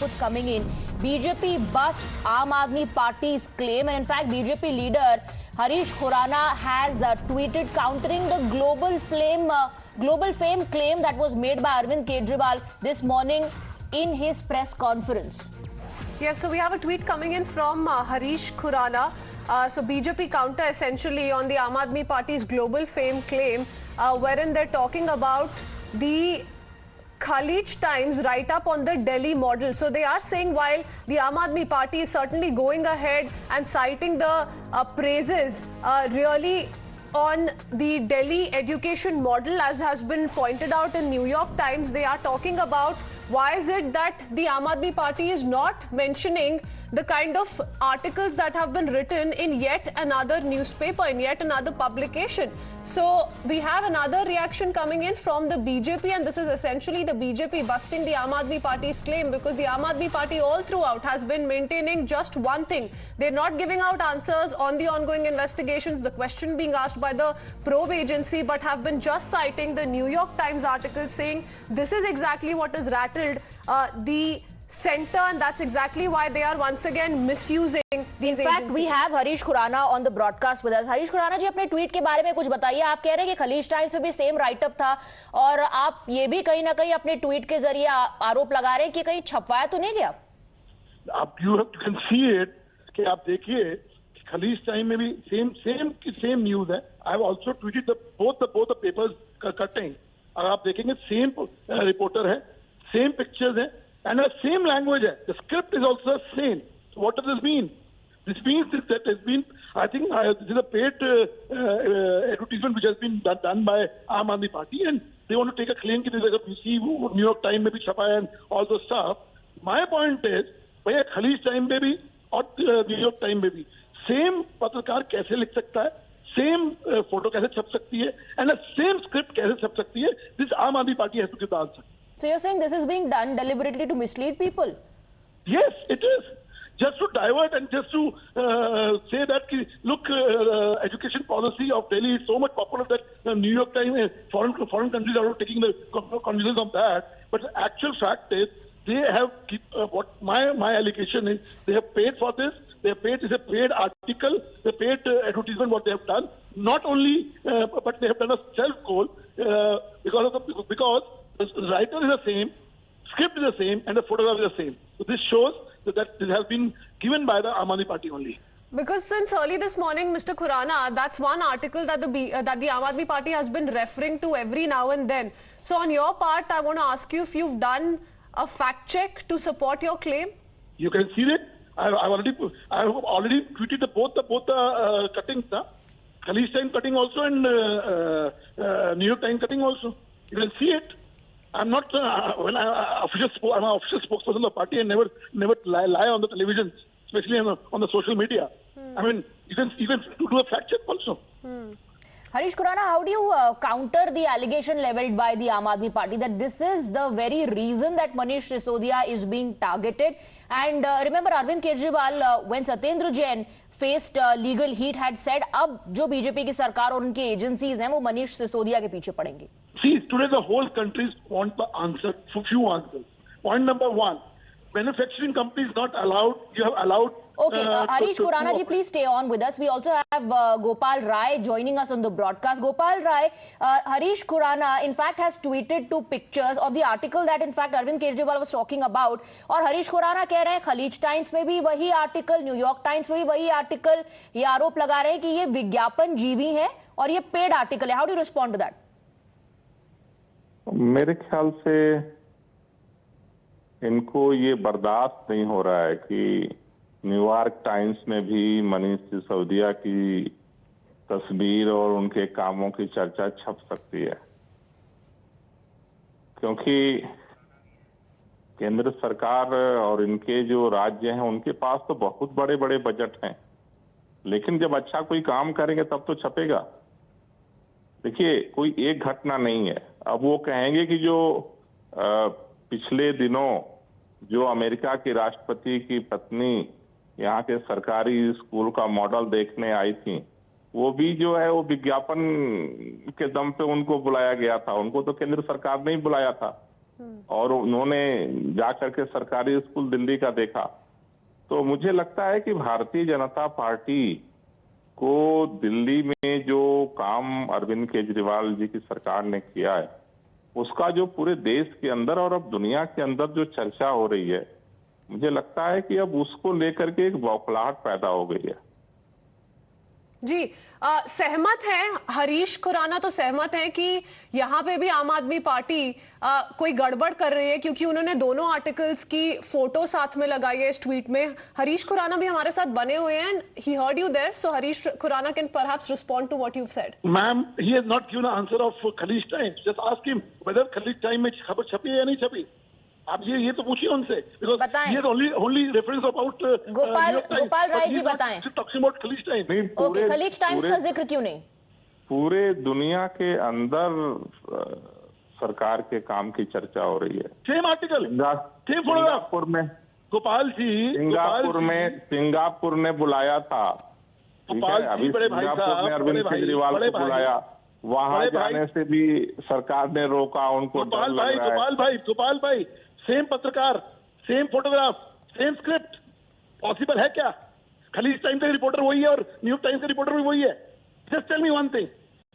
What's coming in? BJP busts Aam Aadmi Party's claim, and in fact, BJP leader Harish Khurana has tweeted countering the global fame claim that was made by Arvind Kejriwal this morning in his press conference. Yes, so we have a tweet coming in from Harish Khurana. So BJP counter essentially on the Aam Aadmi Party's global fame claim, wherein they're talking about the Khaleej Times write-up on the Delhi model. So they are saying while the Aam Aadmi Party is certainly going ahead and citing the praises really on the Delhi education model, as has been pointed out in New York Times, they are talking about why is it that the Aam Aadmi Party is not mentioning the kind of articles that have been written in yet another newspaper, in yet another publication. So we have another reaction coming in from the BJP, and this is essentially the BJP busting the Aam Aadmi Party's claim, because the Aam Aadmi Party all throughout has been maintaining just one thing. They're not giving out answers on the ongoing investigations, the question being asked by the probe agency, but have been just citing the New York Times article saying this is exactly what has rattled the center, and that's exactly why they are once again misusing these In fact, we have Harish Khurana on the broadcast with us. Harish Khurana जी, अपने tweet के बारे में कुछ बताइए. आप कह रहे हैं कि खलीज टाइम्स में भी सेम राइटअप था, और आप ये भी कहीं ना कहीं अपने ट्वीट के जरिए आरोप लगा रहे हैं कि कहीं छपवाया तो नहीं गया. आप you can see it कि आप देखिए खलीज टाइम में भी सेम न्यूज है. I have also tweeted both the papers cutting. अगर आप देखेंगे सेम रिपोर्टर है, सेम पिक्चर्स है, and the same language. The script is also the same. So what does this mean? This means that has been, I think, this is a paid advertisement which has been done by Aam Aadmi Party, and they want to take a claim that you see New York Times में भी छपा है and all the stuff. My point is, भैया खलीज time में भी और new York time में भी सेम पत्रकार कैसे लिख सकता है, सेम फोटो कैसे छप सकती है, and the same script कैसे छप सकती है? This Aam Aadmi Party has to give the answer. So you're saying this is being done deliberately to mislead people? Yes, it is. Just to divert and just to say that, look, education policy of Delhi is so much popular that New York Times, foreign countries are taking the cognizance of that. But the actual fact is, they have what my allegation is, they have paid for this. They have paid. It's a paid article. They paid advertisement. What they have done, not only, but they have done a self-goal because the writer is the same, script is the same, and the photograph is the same. So this shows that this has been given by the Aam Aadmi Party only. Because since early this morning, Mr. Khurana, that's one article that the Aam Aadmi Party has been referring to every now and then. So on your part, I want to ask you if you've done a fact check to support your claim. You can see it. I have already tweeted both the cuttings, Khaleej Time cutting also and New York Times cutting also. You can see it. I'm not I'm an official spokesperson of the party and never lie on the television, especially on the social media. I mean, you can do a fact check also. Harish Khurana, how do you counter the allegation leveled by the Aam Aadmi Party that this is the very reason that Manish Sisodia is being targeted? And remember, Arvind Kejriwal, when Satyendra Jain faced legal heat, had said, अब जो BJP की सरकार और उनकी agencies हैं वो मनीष सिसोदिया के पीछे पड़ेंगी. See, today the whole country want the answer, few answers. Point number one, manufacturing companies not allowed. You have allowed. Okay, Harish Khurana ji, please stay on with us. We also have Gopal Rai joining us on the broadcast. Gopal Rai, Harish Khurana in fact has tweeted two pictures of the article that in fact Arvind Kejriwal was talking about. और हरीश खुराना कह रहे हैं Khaleej Times में भी वही article, New York times में भी वही आर्टिकल, ये आरोप लगा रहे हैं कि ये विज्ञापन जीवी है और ये पेड आर्टिकल है. How do you respond to that? मेरे ख्याल से इनको ये बर्दाश्त नहीं हो रहा है कि न्यूयॉर्क टाइम्स में भी मनीष सिसोदिया की तस्वीर और उनके कामों की चर्चा छप सकती है, क्योंकि केंद्र सरकार और इनके जो राज्य हैं उनके पास तो बहुत बड़े बड़े बजट हैं, लेकिन जब अच्छा कोई काम करेंगे तब तो छपेगा. देखिए, कोई एक घटना नहीं है. अब वो कहेंगे कि जो पिछले दिनों जो अमेरिका की राष्ट्रपति की पत्नी यहाँ के सरकारी स्कूल का मॉडल देखने आई थी, वो भी जो है वो विज्ञापन के दम पे उनको बुलाया गया था. उनको तो केंद्र सरकार ने ही बुलाया था. और उन्होंने जाकर के सरकारी स्कूल दिल्ली का देखा। तो मुझे लगता है कि भारतीय जनता पार्टी को दिल्ली में जो काम अरविंद केजरीवाल जी की सरकार ने किया है, उसका जो पूरे देश के अंदर और अब दुनिया के अंदर जो चर्चा हो रही है, मुझे लगता है कि अब उसको लेकर के एक बौखलाहट पैदा हो गई है। जी, सहमत हैं हरीश खुराना, तो सहमत हैं कि यहाँ पे भी आम आदमी पार्टी कोई गड़बड़ कर रही है, क्योंकि उन्होंने दोनों आर्टिकल्स की फोटो साथ में लगाई है इस ट्वीट में। हरीश खुराना भी हमारे साथ बने हुए हैं, he heard you there, so Harish Khurana can perhaps respond to what you said. Ma'am, he has not given answer of Khaleej Times, just ask him whether Khaleej time में खबर छपी है या नहीं छपी। आप ये तो पूछिए उनसे, बताएं। Because only reference about Gopal Rai ji बताएं। Talking about Khaleej time. Okay, Khaleej Times का जिक्र क्यों नहीं? पूरे दुनिया के अंदर सरकार के काम की चर्चा हो रही है। Same article, same photograph. Singapore में गोपाल जी, सिंगापुर ने बुलाया था। गोपाल जी, बड़े भाई साहब, अरविंद केजरीवाल को बुलाया, वहां जाने से भी सरकार ने रोका उनको। गोपाल भाई, सेम पत्रकार, same photograph, same script, possible है क्या? खलीज टाइम्स का रिपोर्टर वही है और न्यूयॉर्क टाइम्स का रिपोर्टर भी वही है। Just tell me one thing,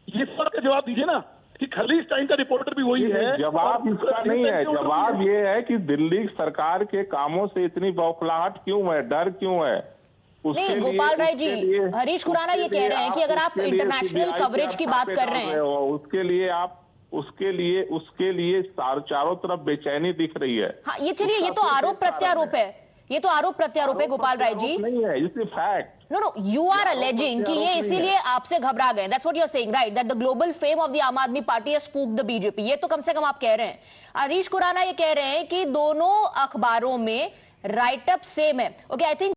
ये सवाल का जवाब दीजिए ना कि खलीज टाइम्स का रिपोर्टर भी वही है। जवाब इसका नहीं है, जवाब ये है कि दिल्ली सरकार के कामों से इतनी बौखलाहट क्यों है, डर क्यों है? नहीं गोपाल राय जी, हरीश खुराना ये कह रहे हैं कि अगर आप इंटरनेशनल कवरेज की बात कर रहे हैं, उसके लिए चारों तरफ बेचैनी दिख रही है। हाँ, ये चलिए, ये तो आरोप प्रत्यारोप है, ये तो आरोप प्रत्यारोप है गोपाल राय जी। नहीं है, it's a fact. No, you are alleging कि ये इसीलिए आपसे घबरा गए। That's what you are saying, right? That the global fame of the Aam Aadmi Party has spooked the BJP. ये तो कम से कम आप कह रहे हैं। हरीश खुराना ये कह रहे हैं कि दोनों अखबारों में राइट अप सेम है। Okay, I think